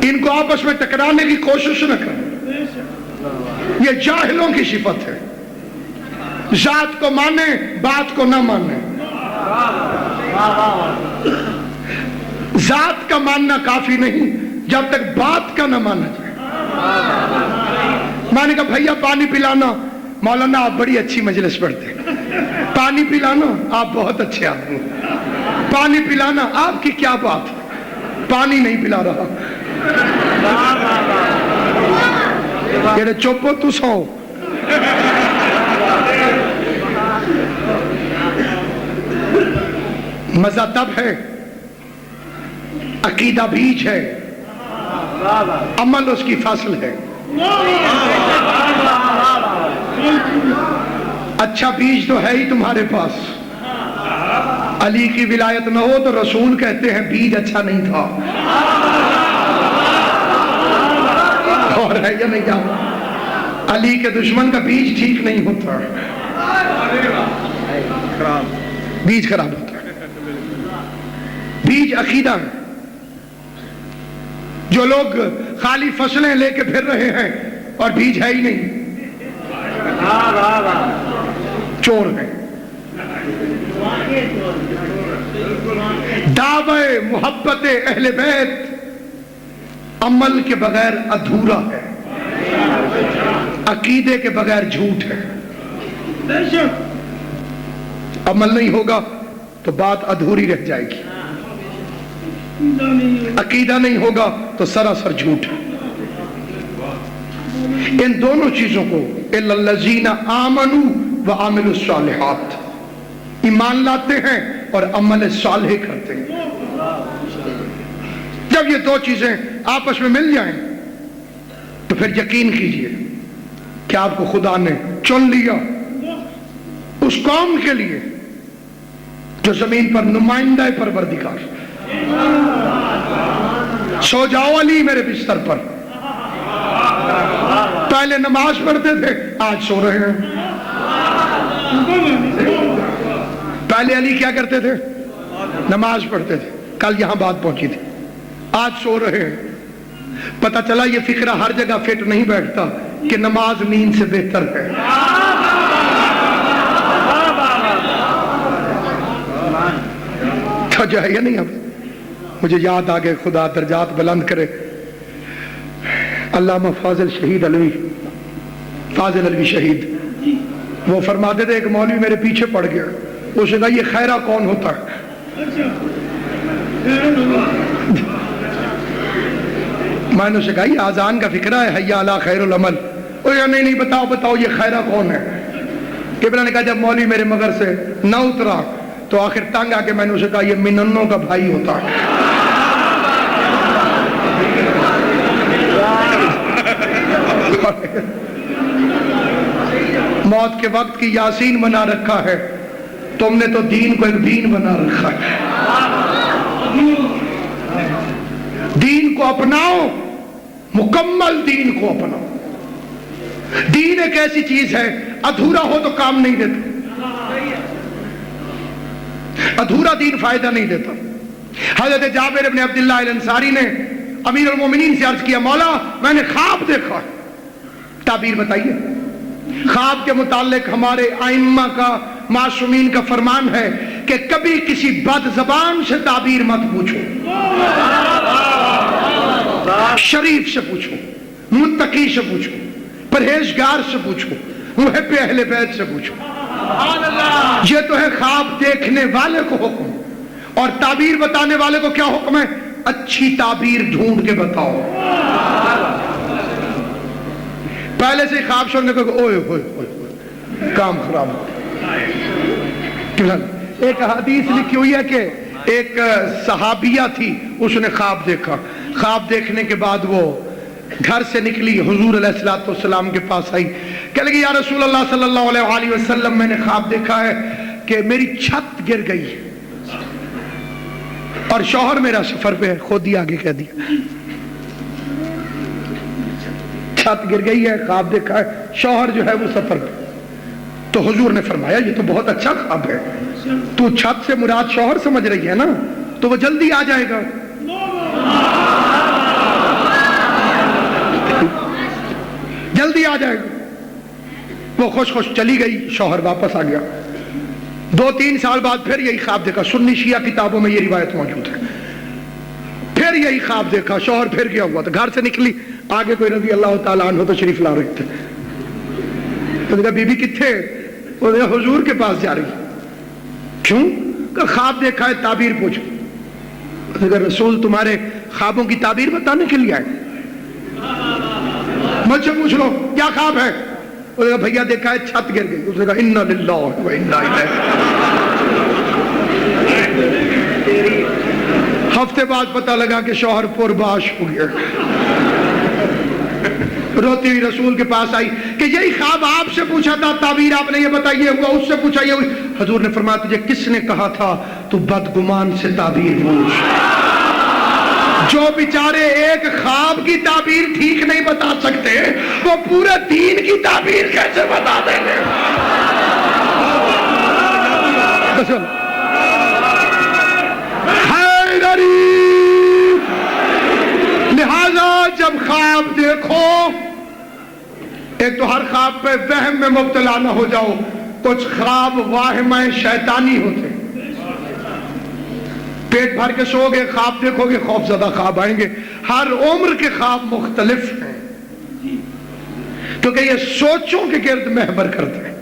ان کو آپس میں ٹکرانے کی کوشش نہ کریں. یہ جاہلوں کی صفت ہے. ذات کو مانے، بات کو نہ مانے. ذات کا ماننا کافی نہیں جب تک بات کا نہ مانا جائے. میں نے کہا بھیا پانی پلانا. مولانا آپ بڑی اچھی مجلس پڑھتے ہیں. پانی پلانا، آپ بہت اچھے آدمی. پانی پلانا، آپ کی کیا بات ہے. پانی نہیں پلا رہا. یہ چپ ہو تو سو. مزہ تب ہے، عقیدہ بیج ہے، عمل اس کی فصل ہے. اچھا بیج تو ہے ہی تمہارے پاس. علی کی ولایت نہ ہو تو رسول کہتے ہیں بیج اچھا نہیں تھا. اور ہے یا نہیں کیا؟ علی کے دشمن کا بیج ٹھیک نہیں ہوتا، بیج خراب ہوتا ہے. بیج عقیدہ ہے. جو لوگ خالی فصلیں لے کے پھر رہے ہیں اور بیج ہے ہی نہیں، چور ہیں. دعوے محبت اہل بیت عمل کے بغیر ادھورا ہے، عقیدے کے بغیر جھوٹ ہے. عمل نہیں ہوگا تو بات ادھوری رہ جائے گی. عقیدہ نہیں ہوگا تو سراسر جھوٹ ہے. ان دونوں چیزوں کو الا الذین آمنوا وعملوا الصالحات ایمان لاتے ہیں اور عمل صالح کرتے ہیں۔ جب یہ دو چیزیں آپس میں مل جائیں تو پھر یقین کیجئے کہ آپ کو خدا نے چن لیا اس قوم کے لیے جو زمین پر نمائندہ پروردگار۔ سو جاؤ علی میرے بستر پر، پہلے نماز پڑھتے تھے آج سو رہے ہیں۔ پہلے علی کیا کرتے تھے؟ نماز پڑھتے تھے، کل یہاں بات پہنچی تھی، آج سو رہے ہیں۔ پتہ چلا یہ فکرہ ہر جگہ فٹ نہیں بیٹھتا کہ نماز نیند سے بہتر ہے۔ تو جو ہے یہ نہیں، اب مجھے یاد آگے، خدا درجات بلند کرے، علامہ فاضل شہید علوی، فاضل علوی شہید، وہ فرماتے تھے ایک مولوی میرے پیچھے پڑ گیا، اس نے کہا یہ خیرہ کون ہوتا ہے؟ میں نے اسے کہا یہ آذان کا فکرہ ہے، حی علی خیر العمل۔ وہ کہا نہیں بتاؤ یہ خیرہ کون ہے؟ قبلہ نے کہا جب مولوی میرے مگر سے نہ اترا تو آخر تنگ آ کے میں نے اسے کہا یہ مننوں کا بھائی ہوتا ہے۔ موت کے وقت کی یاسین بنا رکھا ہے، تم نے تو دین کو ایک دین بنا رکھا ہے۔ دین کو اپناؤ، مکمل دین کو اپناؤ۔ دین ایک ایسی چیز ہے ادھورا ہو تو کام نہیں دیتا، ادھورا دین فائدہ نہیں دیتا۔ حضرت جابر بن عبداللہ الانصاری نے امیر المومنین سے عرض کیا مولا میں نے خواب دیکھا، تعبیر بتائیے۔ خواب کے متعلق ہمارے ائمہ کا، معصومین کا فرمان ہے کہ کبھی کسی بد زبان سے تعبیر مت پوچھو، شریف سے پوچھو، متقی سے پوچھو، پرہیزگار سے پوچھو، محب اہل بیت سے پوچھو۔ یہ تو ہے خواب دیکھنے والے کو حکم، اور تعبیر بتانے والے کو کیا حکم ہے؟ اچھی تعبیر ڈھونڈ کے بتاؤ۔ پہلے سے خواب سننے کو اوئے ہوئے ہوئے کام خراب ہو۔ ایک حدیث لکھی ہوئی ہے کہ ایک صحابیہ تھی، اس نے خواب دیکھا، خواب دیکھنے کے بعد وہ گھر سے نکلی، حضور علیہ السلام کے پاس آئی، کہنے لگی یا رسول اللہ صلی اللہ علیہ وسلم میں نے خواب دیکھا ہے کہ میری چھت گر گئی اور شوہر میرا سفر پہ ہے۔ خود ہی آگے کہہ دیا، چھت گر گئی ہے، خواب دیکھا ہے، شوہر جو ہے وہ سفر پہ۔ تو حضور نے فرمایا یہ تو بہت اچھا خواب ہے، تو چھت سے مراد شوہر سمجھ رہی ہے نا، تو وہ جلدی آ جائے گا۔ جلدی آ جائے گا۔ وہ خوش خوش چلی گئی، شوہر واپس آ گیا۔ 2-3 سال بعد پھر یہی خواب دیکھا، سنی شیعہ کتابوں میں یہ روایت موجود ہے۔ پھر یہی خواب دیکھا، شوہر پھر گیا ہوا تھا، گھر سے نکلی، آگے کوئی رضی اللہ تعالیٰ عنہ تشریف لا رہے تھے۔ تو نے کہا بی بی کتھے؟ وہ نے کہا حضور کے پاس جا رہی۔ کیوں؟ کہ خواب دیکھا ہے، تعبیر پوچھو۔ اس نے کہا رسول تمہارے خوابوں کی تعبیر بتانے کے لیے آئے؟ مجھ سے پوچھ لو کیا خواب ہے؟ اس نے کہا بھیا دیکھا ہے چھت گر گئی۔ اس نے کہا انا للہ و انا الیہ۔ ہفتے بعد پتہ لگا کہ شوہر پرباش ہو گیا۔ روتی ہوئی رسول کے پاس آئی کہ یہی خواب آپ سے پوچھا تھا، تعبیر آپ نے یہ بتائیے ہوا، اس سے پوچھا یہ ہوئی۔ حضور نے فرمایا تجھے کس نے کہا تھا تو بدگمان سے تعبیر پوچھ۔ جو بیچارے ایک خواب کی تعبیر ٹھیک نہیں بتا سکتے وہ پورے دین کی تعبیر کیسے بتا دیں گے؟ لہذا جب خواب دیکھو، ایک تو ہر خواب پہ وہم میں مبتلا نہ ہو جاؤ، کچھ خواب واہمہ شیطانی ہوتے، پیٹ بھر کے سو گے، خواب دیکھو گے، خوف زدہ خواب آئیں گے۔ ہر عمر کے خواب مختلف ہیں کیونکہ یہ سوچوں کے گرد محور کرتے ہیں۔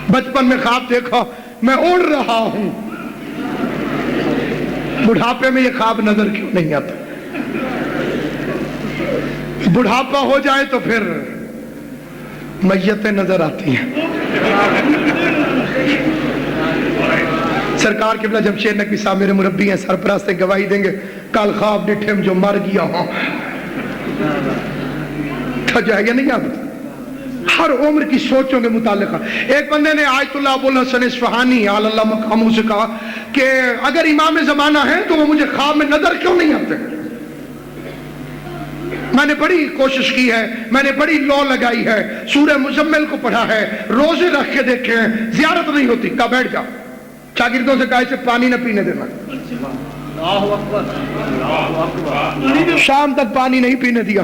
بچپن میں خواب دیکھا میں اڑ رہا ہوں، بڑھاپے میں یہ خواب نظر کیوں نہیں آتا؟ بڑھاپا ہو جائے تو پھر میتیں نظر آتی ہیں۔ سرکار قبلہ جمشید نقوی صاحب میرے مربی ہیں، سرپرست گواہی دیں گے، کل خواب ڈٹھے جو مر گیا ہوں تھا جائے گا نہیں آپ ہر عمر کی سوچوں کے متعلق. ایک بندے نے آیت اللہ ابو الحسن اصفہانی علی اللہ مقامہ سے کہا کہ اگر امام زمانہ ہیں تو وہ مجھے خواب میں نظر کیوں نہیں آتے؟ میں نے بڑی کوشش کی ہے، میں نے بڑی لو لگائی ہے، سورہ مزمل کو پڑھا ہے، روزے رکھ کے دیکھے ہیں، زیارت نہیں ہوتی. کہا بیٹھ جاؤ. شاگردوں سے کہا اسے پانی نہ پینے دینا. شام تک پانی نہیں پینے دیا.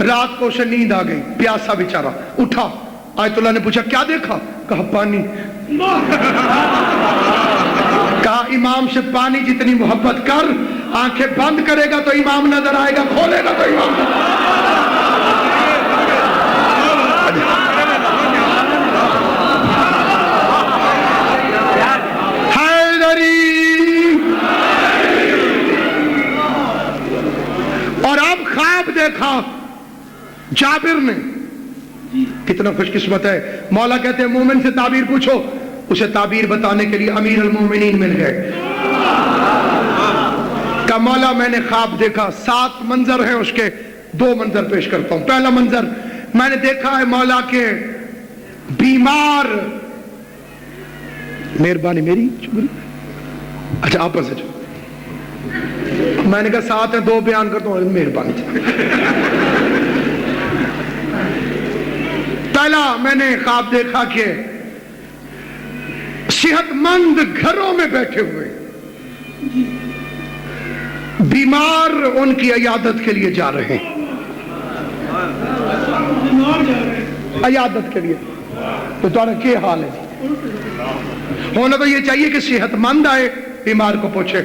رات کو اسے نیند آ گئی، پیاسا بیچارہ اٹھا. آیت اللہ نے پوچھا کیا دیکھا؟ کہا پانی. کہا امام سے پانی جتنی محبت کر، آنکھیں بند کرے گا تو امام نظر آئے گا، کھولے گا تو امام حیدری. اور اب خواب دیکھا جابر نے. کتنا خوش قسمت ہے. مولا کہتے ہیں مومن سے تعبیر پوچھو. اسے تعبیر بتانے کے لیے امیر المومنین مل گئے. کہ مولا میں نے خواب دیکھا، 7 منظر ہیں اس کے، 2 منظر پیش کرتا ہوں. پہلا منظر میں نے دیکھا ہے مولا کے بیمار. مہربانی میری اچھا آپس سے میں نے کہا 7 ہیں 2 بیان کرتا ہوں. مہربانی. پہلا میں نے خواب دیکھا کہ صحت مند گھروں میں بیٹھے ہوئے بیمار ان کی عیادت کے لیے جا رہے ہیں. عیادت کے لیے تو تمہارا کیا حال ہے؟ ہونا تو یہ چاہیے کہ صحت مند آئے بیمار کو پوچھے.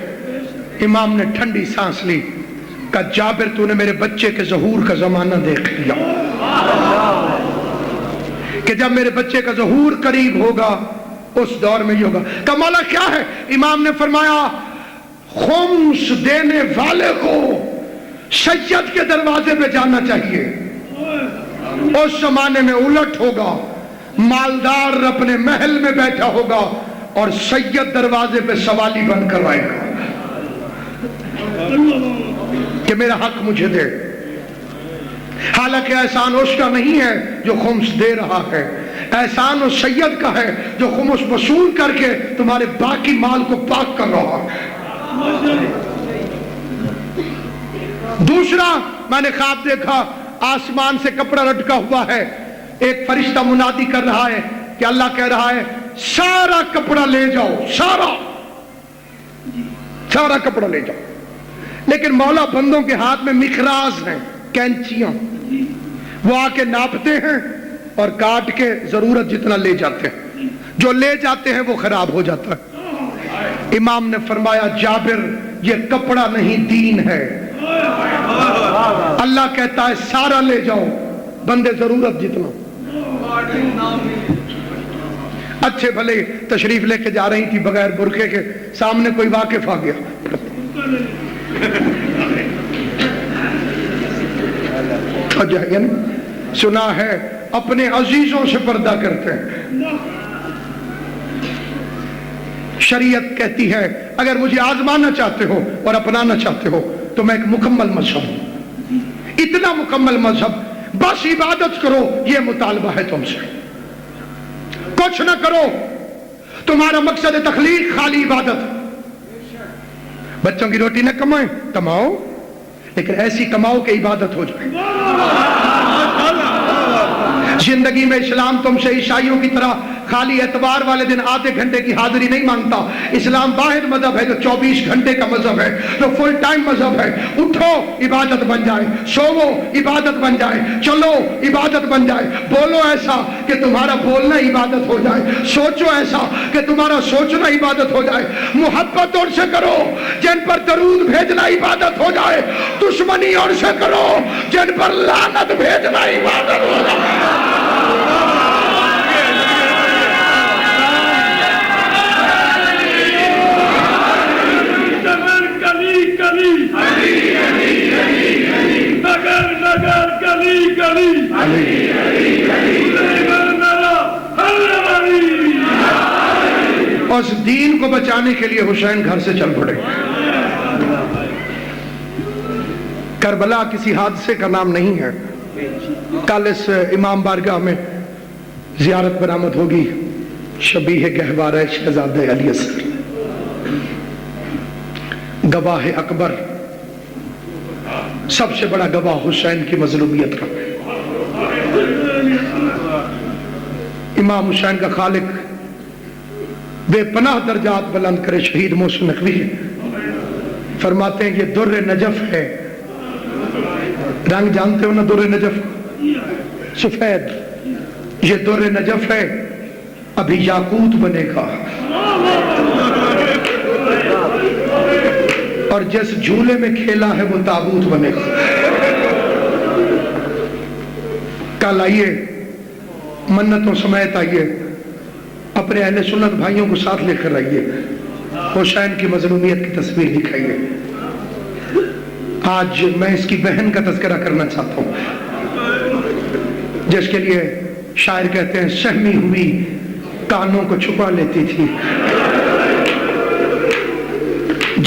امام نے ٹھنڈی سانس لی. کہا جابر تو نے میرے بچے کے ظہور کا زمانہ دیکھ لیا کہ جب میرے بچے کا ظہور قریب ہوگا اس دور میں یہ ہوگا. کہ مولا کیا ہے؟ امام نے فرمایا خمس دینے والے کو سید کے دروازے پہ جانا چاہیے. اس زمانے میں الٹ ہوگا، مالدار اپنے محل میں بیٹھا ہوگا اور سید دروازے پہ سوالی بن کر آئے گا کہ میرا حق مجھے دے. حالانکہ احسان اس کا نہیں ہے جو خمس دے رہا ہے، احسان اس سید کا ہے جو خمس وصول کر کے تمہارے باقی مال کو پاک کر رہا ہے. دوسرا میں نے خواب دیکھا آسمان سے کپڑا لٹکا ہوا ہے. ایک فرشتہ منادی کر رہا ہے کہ اللہ کہہ رہا ہے سارا کپڑا لے جاؤ، سارا کپڑا لے جاؤ. لیکن مولا بندوں کے ہاتھ میں مخراز ہیں، کینچیاں، وہ آ کے ناپتے ہیں اور کاٹ کے ضرورت جتنا لے جاتے ہیں. جو لے جاتے ہیں وہ خراب ہو جاتا ہے. امام نے فرمایا جابر یہ کپڑا نہیں دین ہے. اللہ کہتا ہے سارا لے جاؤ، بندے ضرورت جتنا. اچھے بھلے تشریف لے کے جا رہی تھی بغیر برقعے کے، سامنے کوئی واقف آ گیا. سنا ہے اپنے عزیزوں سے پردہ کرتے ہیں. شریعت کہتی ہے اگر مجھے آزمانا چاہتے ہو اور اپنانا چاہتے ہو تو میں ایک مکمل مذہب ہوں. اتنا مکمل مذہب، بس عبادت کرو یہ مطالبہ ہے تم سے. کچھ نہ کرو، تمہارا مقصد تخلیق خالی عبادت. بچوں کی روٹی نہ کمائیں، کماؤ لیکن ایسی کماؤ کہ عبادت ہو جائے. زندگی میں اسلام تم سے عیسائیوں کی طرح خالی اتوار والے دن آدھے گھنٹے کی حاضری نہیں مانگتا. اسلام واحد مذہب ہے جو 24 گھنٹے کا مذہب ہے، جو فل ٹائم مذہب ہے. اٹھو عبادت بن جائے، سوو عبادت بن جائے، چلو عبادت بن جائے. بولو ایسا کہ تمہارا بولنا عبادت ہو جائے، سوچو ایسا کہ تمہارا سوچنا عبادت ہو جائے. محبت ان سے کرو جن پر درود بھیجنا عبادت ہو جائے، دشمنی ان سے کرو جن پر لعنت بھیجنا عبادت ہو جائے. نگر گلی گلی بس دین کو بچانے کے لیے حسین گھر سے چل پڑے۔ کربلا کسی حادثے کا نام نہیں ہے۔ کل اس امام بارگاہ میں زیارت برآمد ہوگی شبیہ گہوارہ شہزادہ علی اصغر، گواہ اکبر، سب سے بڑا گواہ حسین کی مظلومیت کا۔ امام حسین کا خالق بے پناہ درجات بلند کرے شہید محسن نقوی فرماتے ہیں یہ در نجف ہے۔ رنگ جانتے ہو نا در نجف؟ سفید، یہ در نجف ہے، ابھی یاقوت بنے گا، اور جس جھولے میں کھیلا ہے وہ تابوت بنے گا۔ کل آئیے، منتوں سمیت آئیے، اپنے اہل سنت بھائیوں کو ساتھ لے کر آئیے، حسین کی مظلومیت کی تصویر دکھائیے۔ آج میں اس کی بہن کا تذکرہ کرنا چاہتا ہوں، جس کے لیے شاعر کہتے ہیں سہمی ہوئی کانوں کو چھپا لیتی تھی،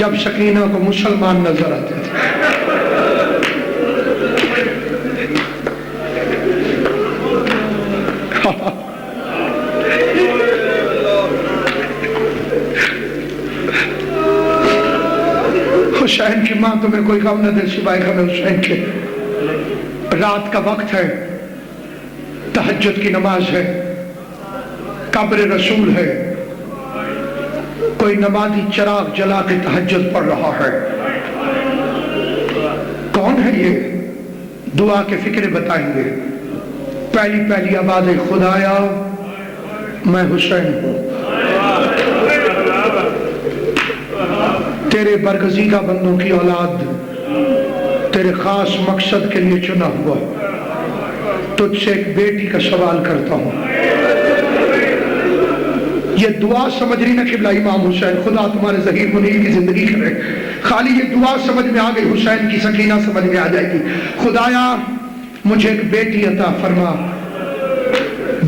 جب سکینہ کو مسلمان نظر آتے تھے۔ حسین کی ماں تمہیں کوئی غم نہ دے سوائے غم حسین کے۔ رات کا وقت ہے، تہجد کی نماز ہے، قبر رسول ہے، کوئی نمازی چراغ جلا کے تہجد پڑھ رہا ہے۔ کون ہے یہ؟ دعا کے فکرے بتائیں گے۔ پہلی آواز ہے خدایا میں حسین ہوں، تیرے برگزیدہ بندوں کی اولاد، تیرے خاص مقصد کے لیے چنا ہوا، تجھ سے ایک بیٹی کا سوال کرتا ہوں۔ یہ دعا سمجھ رہی نا قبلہ امام حسین، خدا تمہارے ظہیر منیر کی زندگی کرے۔ خالی یہ دعا سمجھ میں آ گئی، حسین کی سکینہ سمجھ میں آ جائے گی۔ خدایا مجھے ایک بیٹی عطا فرما،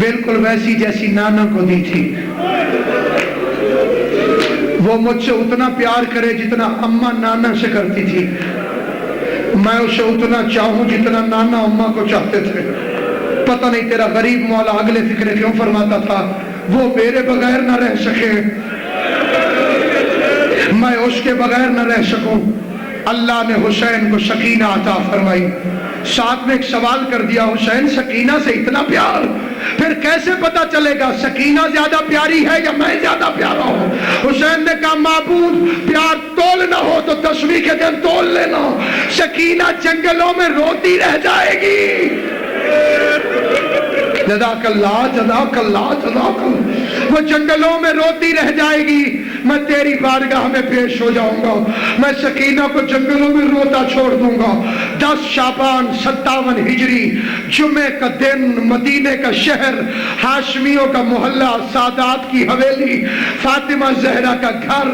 بالکل ویسی جیسی نانا کو دی تھی، وہ مجھ سے اتنا پیار کرے جتنا اماں نانا سے کرتی تھی، میں اسے اتنا چاہوں جتنا نانا اماں کو چاہتے تھے۔ پتہ نہیں تیرا غریب مولا اگلے فکرے کیوں فرماتا تھا، وہ میرے بغیر نہ رہ سکے، میں اس کے بغیر نہ رہ سکوں۔ اللہ نے حسین کو سکینہ عطا فرمائی۔ ساتھ میں ایک سوال کر دیا، حسین سکینہ سے اتنا پیار، پھر کیسے پتا چلے گا سکینہ زیادہ پیاری ہے یا میں زیادہ پیارا ہوں؟ حسین نے کہا معبود پیار تولنا ہو تو 10ویں کے دن تول لینا، سکینہ جنگلوں میں روتی رہ جائے گی۔ جزاک اللہ جزاک اللہ جزاک اللہ، وہ جنگلوں میں روتی رہ جائے گی، میں تیری بارگاہ میں پیش ہو جاؤں گا، میں سکینہ کو جنگلوں میں روتا چھوڑ دوں گا۔ 10 شعبان 57 ہجری، جمعے کا دن، مدینے کا شہر، ہاشمیوں کا محلہ، سادات کی حویلی، فاطمہ زہرا کا گھر،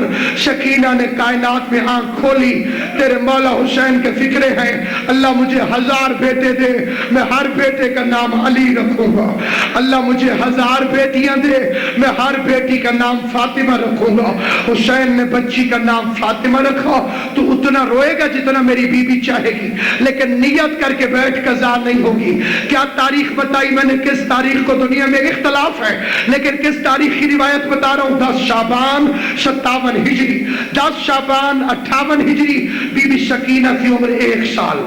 سکینہ نے کائنات میں آنکھ کھولی، تیرے مولا حسین کے فکرے ہیں، اللہ مجھے 1000 بیٹے دے، میں ہر بیٹے کا نام علی رکھوں گا، اللہ مجھے 1000 بیٹیاں دے، میں ہر بیٹی کا نام فاطمہ رکھوں گا۔ حسین نے بچی کا نام فاطمہ رکھا، تو اتنا روئے گا جتنا میری بی بی چاہے گی، لیکن نیت کر کے بیٹھ قضا نہیں ہوگی۔ کیا تاریخ بتائی میں نے؟ کس تاریخ کو دنیا میں اختلاف ہے، لیکن کس تاریخ کی روایت بتا رہا ہوں؟ 10 شعبان 57 ہجری، 10 شعبان 58 ہجری بی بی سکینہ کی عمر 1 سال،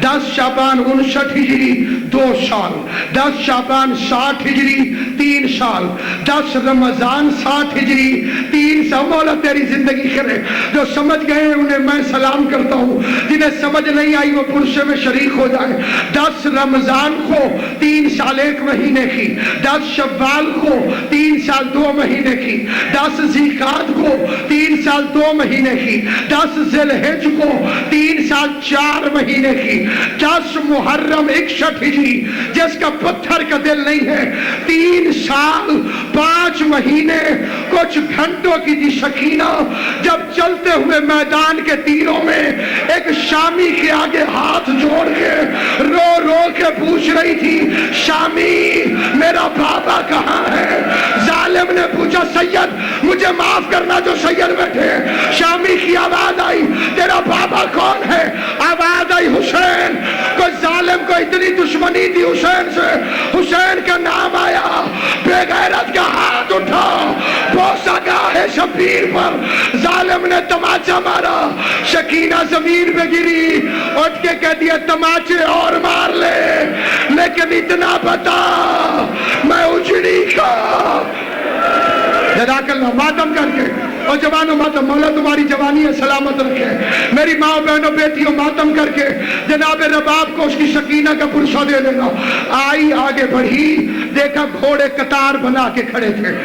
10 شعبان 59 ہجری 2 سال، 10 شعبان 60 ہجری 3 سال، 10 رمضان 60 ہجری 3 سال۔ مولا تیری زندگی کرے، جو سمجھ گئے انہیں میں سلام کرتا ہوں، جنہیں سمجھ نہیں آئی وہ پرسے میں شریک ہو جائے۔ 10 رمضان کو 3 سال 1 مہینے کی، 10 شوال کو 3 سال 2 مہینے کی، 10 ذیقعد کو 3 سال 2 مہینے کی، 10 ذی الحجہ کو 3 سال 4 مہینے کی، 10 محرم 61 ہجری جس کا پتھر کا دل نہیں ہے، 3 سال 5 مہینے کچھ گھنٹوں کی تھی سکینہ، جب چلتے ہوئے میدان کے تیروں میں ایک شامی کے آگے ہاتھ جوڑ کے رو رو کے پوچھ رہی تھی، شامی میرا بابا کہاں ہے؟ ظالم نے پوچھا سید مجھے معاف کرنا جو سید بیٹھے ہیں. شامی کی آواز آئی تیرا بابا کون ہے؟ آواز آئی حسین. کوئی ظالم کو اتنی دشمنی تھی حسین سے، حسین کا نام آیا، بے غیرت کا ہاتھ اٹھا، بوسہ گاہ شبیر پر ظالم نے تماچا مارا، سکینہ زمین پہ گری، اٹھ کے کہہ دیا تماچے اور مار لے لیکن اتنا بتا میں اجڑی کا. جزاک اللہ. ماتم کر کے اور جوانوں ماتم، مولا تمہاری جوانی ہے سلامت رکھے. میری ماں بہنوں بیٹیوں ماتم کر کے جناب رباب کو اس کی سکینہ کا پرسہ دے دینا. آئی آگے بڑھی، دیکھا گھوڑے قطار بنا کے کھڑے تھے.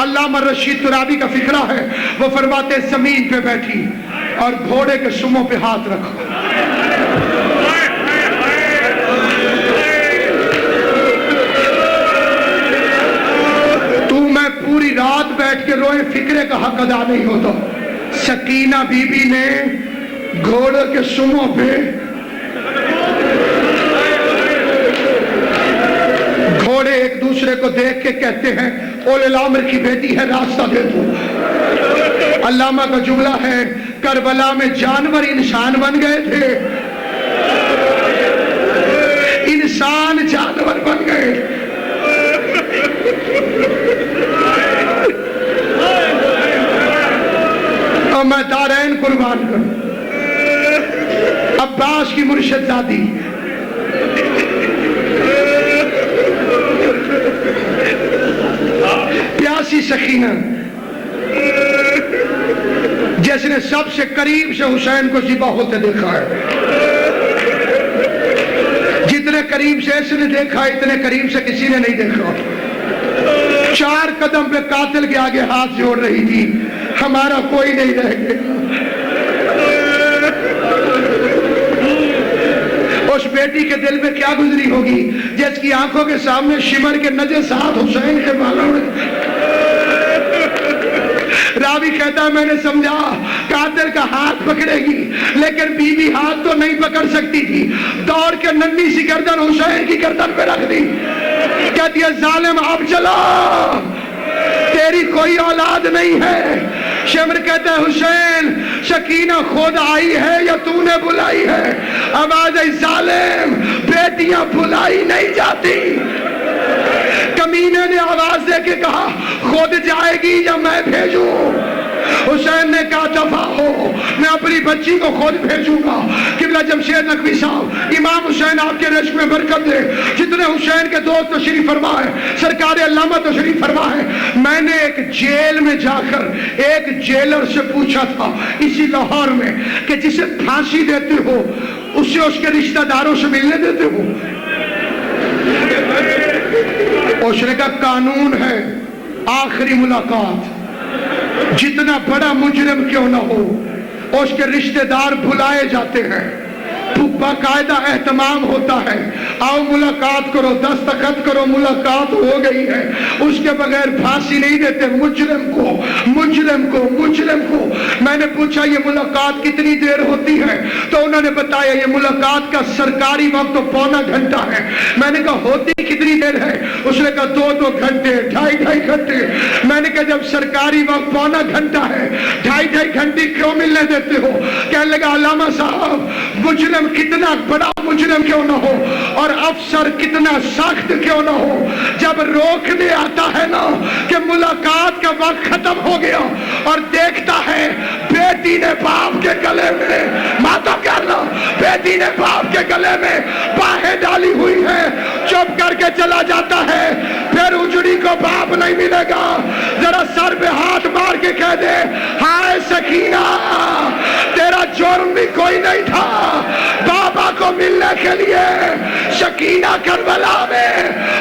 علامہ رشید ترابی کا فکرہ ہے، وہ فرماتے زمین پہ بیٹھی اور گھوڑے کے سموں پہ ہاتھ رکھو. پوری رات بیٹھ کے روئے، فکرے کا حق ادا نہیں ہوتا. سکینہ بی بی نے گھوڑے کے سموں پہ گھوڑے ایک دوسرے کو دیکھ کے کہتے ہیں اول الامر کی بیٹی ہے راستہ دے دو. علامہ کا جملہ ہے کربلا میں جانور انسان بن گئے تھے، انسان جانور بن گئے. اور میں دارین قربان کروں. عباس کی مرشد زادی پیاسی سکینہ جس نے سب سے قریب سے حسین کو ذبح ہوتے دیکھا ہے. جتنے قریب سے اس نے دیکھا اتنے قریب سے کسی نے نہیں دیکھا. 4 قدم پہ قاتل کے آگے ہاتھ جوڑ رہی تھی، ہمارا کوئی نہیں رہ گیا. اس بیٹی کے دل میں کیا گزری ہوگی جس کی آنکھوں کے سامنے شمر کے نجس ہاتھ حسین کے بالوں میں. راوی کہتا ہے میں نے سمجھا قاتل کا ہاتھ پکڑے گی لیکن بی بی ہاتھ تو نہیں پکڑ سکتی تھی، دوڑ کے ننھی سی گردن حسین کی گردن پہ رکھ دی. کہتی ہے ظالم اب چلا، تیری کوئی اولاد نہیں ہے. شمر کہتا ہے حسین سکینہ خود آئی ہے یا تو نے بلائی ہے؟ آواز آئی ظالم بیٹیاں بلائی نہیں جاتی. کمینے نے آواز دے کے کہا خود جائے گی یا میں بھیجوں؟ حسین نے کہا دفع ہو، میں اپنی بچی کو خود بھیجوں گا. قبلہ جمشید نقوی صاحب امام حسین آپ کے رشک میں برکت دے. جتنے حسین کے دوست تشریف فرما ہے، سرکار علامہ تشریف فرما ہے. میں نے ایک جیل میں جا کر ایک جیلر سے پوچھا تھا اسی لاہور میں کہ جسے پھانسی دیتے ہو اسے اس کے رشتہ داروں سے ملنے دیتے ہو؟ اس نے کہا قانون ہے آخری ملاقات، جتنا بڑا مجرم کیوں نہ ہو اس کے رشتہ دار بلائے جاتے ہیں، باقاعدہ اہتمام ہوتا ہے. آؤ ملاقات کرو، دستخط کرو، ملاقات ہو گئی ہے. اس کے بغیر پھانسی نہیں دیتے مجرم کو. میں نے پوچھا یہ ملاقات کتنی دیر ہوتی ہے تو انہوں نے بتایا یہ ملاقات کا سرکاری وقت تو 1.25 گھنٹہ ہے. میں نے کہا ہوتی کتنی دیر ہے؟ اس نے کہا 2 گھنٹے 2.5 گھنٹے. میں نے کہا جب سرکاری وقت 1.25 گھنٹہ ہے 2.5 گھنٹے کیوں ملنے دیتے ہو؟ کہنے لگا علامہ صاحب مجرم کتنا بڑا مجرم کیوں نہ ہو اور افسر کتنا سخت کیوں نہ ہو، جب روکنے آتا ہے نا کہ ملاقات کا وقت ختم ہو گیا اور دیکھتا ہے بیٹی نے باپ کے گلے میں ماتم کرنا، بیٹی نے باپ کے گلے میں باہیں ڈالی ہوئی ہے، چپ کر کے چلا جاتا ہے. پھر اجڑی کو باپ نہیں ملے گا. ذرا سر پہ ہاتھ مار کے کہہ دے ہائے سکینہ تیرا جرم بھی کوئی نہیں تھا. بابا کو ملنے کے لیے سکینہ کربلا میں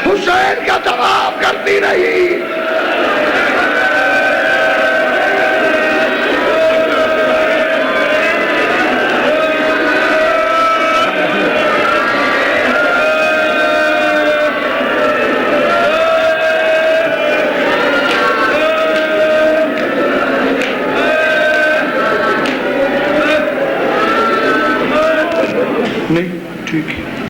حسین کا طواف کرتی رہی. نہیں ٹھیک ہے.